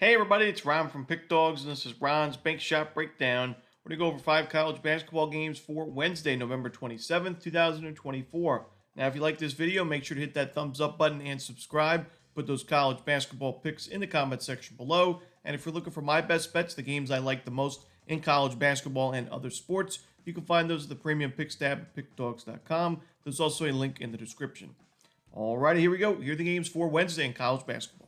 Hey everybody, it's Ron from Pick Dawgz, and this is Ron's Bank Shot Breakdown. We're going to go over 5 college basketball games for Wednesday, November 27th, 2024. Now, if you like this video, make sure to hit that thumbs up button and subscribe. Put those college basketball picks in the comment section below. And if you're looking for my best bets, the games I like the most in college basketball and other sports, you can find those at the premium picks tab at pickdawgz.com. There's also a link in the description. Alrighty, here we go. Here are the games for Wednesday in college basketball.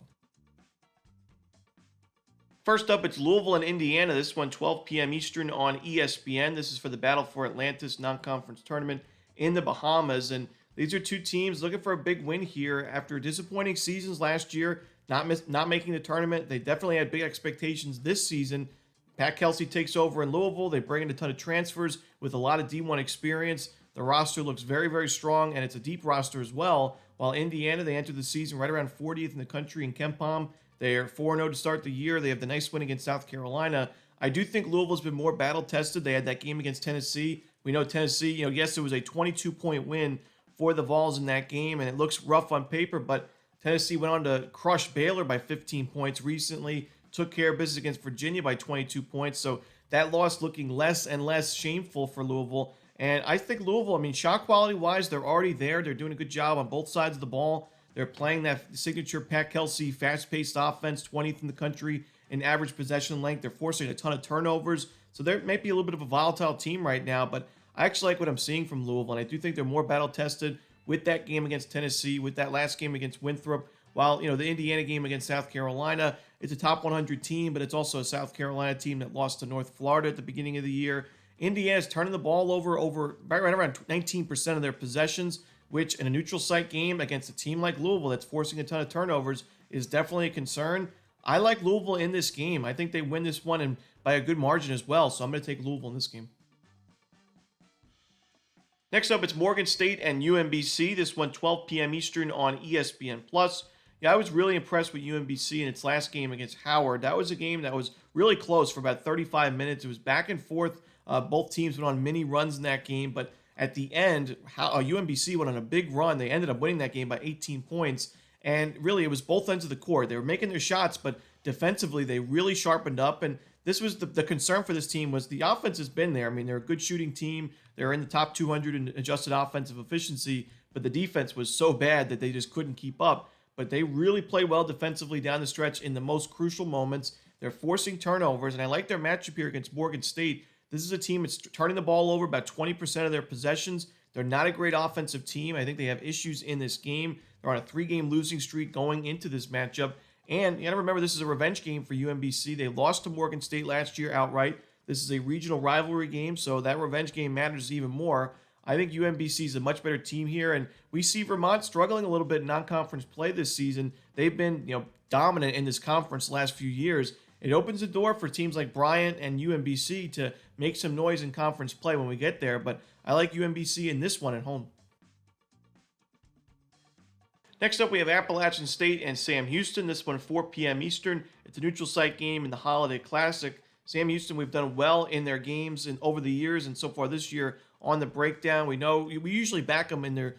First up, it's Louisville and Indiana. This one, 12 p.m. Eastern on ESPN. This is for the Battle for Atlantis non-conference tournament in the Bahamas. And these are two teams looking for a big win here after disappointing seasons last year, not making the tournament. They definitely had big expectations this season. Pat Kelsey takes over in Louisville. They bring in a ton of transfers with a lot of D1 experience. The roster looks very, very strong, and it's a deep roster as well. While Indiana, they entered the season right around 40th in the country in KenPom. They are 4-0 to start the year. They have the nice win against South Carolina. I do think Louisville's been more battle-tested. They had that game against Tennessee. We know Tennessee, yes, it was a 22-point win for the Vols in that game, and it looks rough on paper, but Tennessee went on to crush Baylor by 15 points recently, took care of business against Virginia by 22 points, so that loss looking less and less shameful for Louisville. And I think Louisville, shot quality-wise, they're already there. They're doing a good job on both sides of the ball. They're playing that signature Pat Kelsey fast-paced offense, 20th in the country in average possession length. They're forcing a ton of turnovers. So there might be a little bit of a volatile team right now, but I actually like what I'm seeing from Louisville, and I do think they're more battle-tested with that game against Tennessee, with that last game against Winthrop. While, the Indiana game against South Carolina, it's a top 100 team, but it's also a South Carolina team that lost to North Florida at the beginning of the year. Indiana's turning the ball over right around 19% of their possessions, which in a neutral site game against a team like Louisville that's forcing a ton of turnovers is definitely a concern. I like Louisville in this game. I think they win this one and by a good margin as well, so I'm going to take Louisville in this game. Next up, it's Morgan State and UMBC. This one, 12 p.m. Eastern on ESPN+. Yeah, I was really impressed with UMBC in its last game against Howard. That was a game that was really close for about 35 minutes. It was back and forth. Both teams went on mini runs in that game, but at the end, UMBC went on a big run. They ended up winning that game by 18 points. And really, it was both ends of the court. They were making their shots, but defensively, they really sharpened up. And this was the concern for this team was the offense has been there. They're a good shooting team. They're in the top 200 in adjusted offensive efficiency, but the defense was so bad that they just couldn't keep up. But they really play well defensively down the stretch in the most crucial moments. They're forcing turnovers, and I like their matchup here against Morgan State. This is a team that's turning the ball over about 20% of their possessions. They're not a great offensive team. I think they have issues in this game. They're on a 3-game losing streak going into this matchup. And you got to remember, this is a revenge game for UMBC. They lost to Morgan State last year outright. This is a regional rivalry game, so that revenge game matters even more. I think UMBC is a much better team here, and we see Vermont struggling a little bit in non-conference play this season. They've been, dominant in this conference the last few years. It opens the door for teams like Bryant and UMBC to make some noise in conference play when we get there, but I like UMBC in this one at home. Next up, we have Appalachian State and Sam Houston. This one, 4 p.m. Eastern. It's a neutral site game in the Holiday Classic. Sam Houston, we've done well in their games and over the years, and so far this year on the breakdown. We know we usually back them in their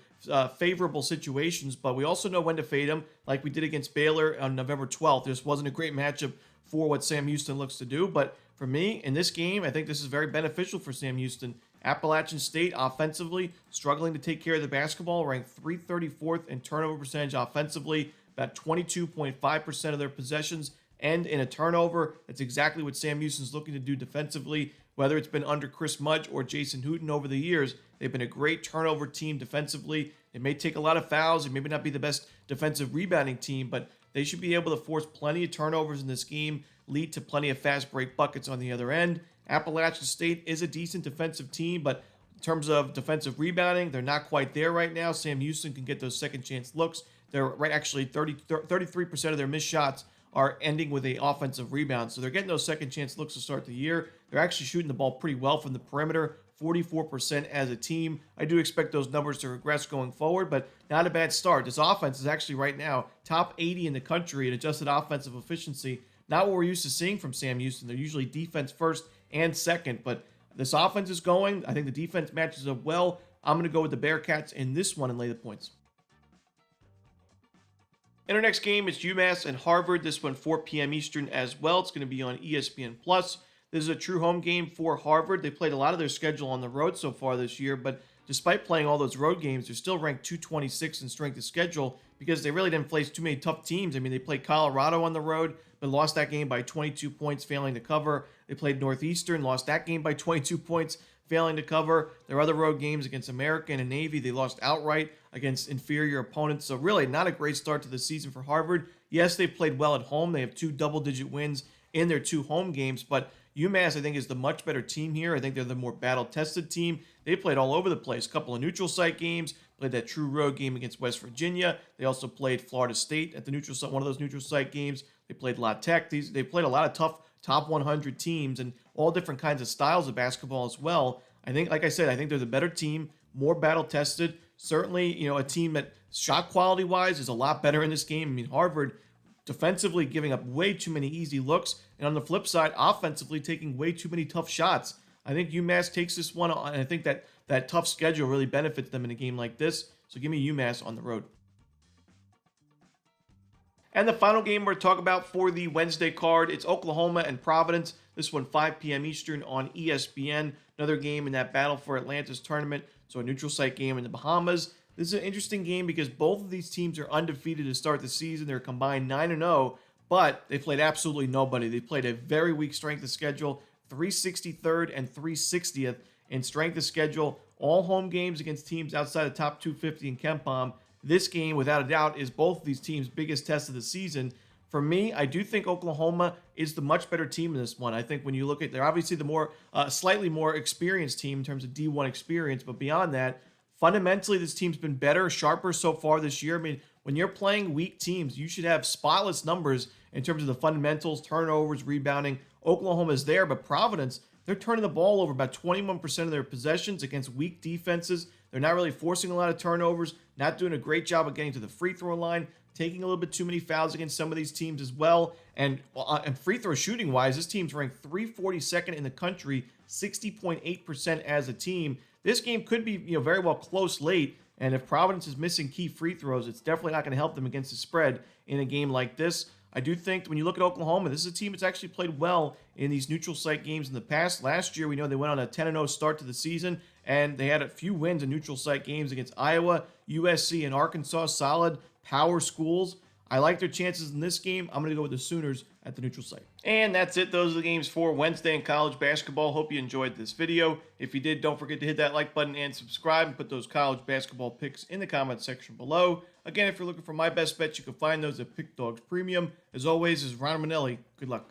favorable situations, but we also know when to fade them, like we did against Baylor on November 12th. This wasn't a great matchup for what Sam Houston looks to do, but for me, in this game, I think this is very beneficial for Sam Houston. Appalachian State, offensively, struggling to take care of the basketball, ranked 334th in turnover percentage offensively, about 22.5% of their possessions end in a turnover. That's exactly what Sam Houston's looking to do defensively. Whether it's been under Chris Mudge or Jason Hooten over the years, they've been a great turnover team defensively. It may take a lot of fouls. It may not be the best defensive rebounding team, but they should be able to force plenty of turnovers in this game, lead to plenty of fast break buckets on the other end. Appalachian State is a decent defensive team, but in terms of defensive rebounding, they're not quite there right now. Sam Houston can get those second chance looks. They're actually 33% of their missed shots are ending with a offensive rebound. So they're getting those second chance looks to start the year. They're actually shooting the ball pretty well from the perimeter, 44% as a team. I do expect those numbers to regress going forward, but not a bad start. This offense is actually right now top 80 in the country in adjusted offensive efficiency. Not what we're used to seeing from Sam Houston. They're usually defense first and second, but this offense is going. I think the defense matches up well. I'm going to go with the Bearcats in this one and lay the points. And our next game is UMass and Harvard. This one 4 p.m. Eastern as well. It's going to be on ESPN Plus. This is a true home game for Harvard. They played a lot of their schedule on the road so far this year, but despite playing all those road games, they're still ranked 226 in strength of schedule because they really didn't face too many tough teams. I mean, they played Colorado on the road, but lost that game by 22 points, failing to cover. They played Northeastern, lost that game by 22 points, failing to cover. Their other road games against American and Navy, they lost outright against inferior opponents. So really not a great start to the season for Harvard. Yes, they've played well at home. They have 2 double-digit wins in their 2 home games, but UMass, I think, is the much better team here. I think they're the more battle-tested team. They played all over the place. A couple of neutral site games, played that true road game against West Virginia. They also played Florida State at the neutral site, one of those neutral site games. They played La Tech. They played a lot of tough top 100 teams and all different kinds of styles of basketball as well. I think, like I said, I think they're the better team, more battle-tested. Certainly, a team that shot quality-wise is a lot better in this game. I mean, Harvard defensively giving up way too many easy looks, and on the flip side, offensively taking way too many tough shots. I think UMass takes this one, and I think that tough schedule really benefits them in a game like this. So give me UMass on the road. And the final game we're going to talk about for the Wednesday card, it's Oklahoma and Providence. This one 5 p.m. Eastern on ESPN. Another game in that battle for Atlantis tournament. So a neutral site game in the Bahamas. This is an interesting game because both of these teams are undefeated to start the season. They're combined 9-0, but they played absolutely nobody. They played a very weak strength of schedule, 363rd and 360th in strength of schedule. All home games against teams outside of top 250 in KenPom. This game, without a doubt, is both of these teams' biggest test of the season. For me, I do think Oklahoma is the much better team in this one. I think when you look at, they're obviously the slightly more experienced team in terms of D1 experience, but beyond that, fundamentally, this team's been better, sharper so far this year. I mean, when you're playing weak teams, you should have spotless numbers in terms of the fundamentals, turnovers, rebounding. Oklahoma's there, but Providence, they're turning the ball over about 21% of their possessions against weak defenses. They're not really forcing a lot of turnovers, not doing a great job of getting to the free throw line, taking a little bit too many fouls against some of these teams as well. And free throw shooting wise, this team's ranked 342nd in the country, 60.8% as a team. This game could be very well close late, and if Providence is missing key free throws, it's definitely not going to help them against the spread in a game like this. I do think when you look at Oklahoma, this is a team that's actually played well in these neutral site games in the past. Last year, we know they went on a 10-0 start to the season, and they had a few wins in neutral site games against Iowa, USC, and Arkansas. Solid power schools. I like their chances in this game. I'm going to go with the Sooners at the neutral site. And that's it. Those are the games for Wednesday in college basketball. Hope you enjoyed this video. If you did, don't forget to hit that like button and subscribe and put those college basketball picks in the comment section below. Again, if you're looking for my best bets, you can find those at Pickdawgz Premium. As always, this is Romanelli. Good luck.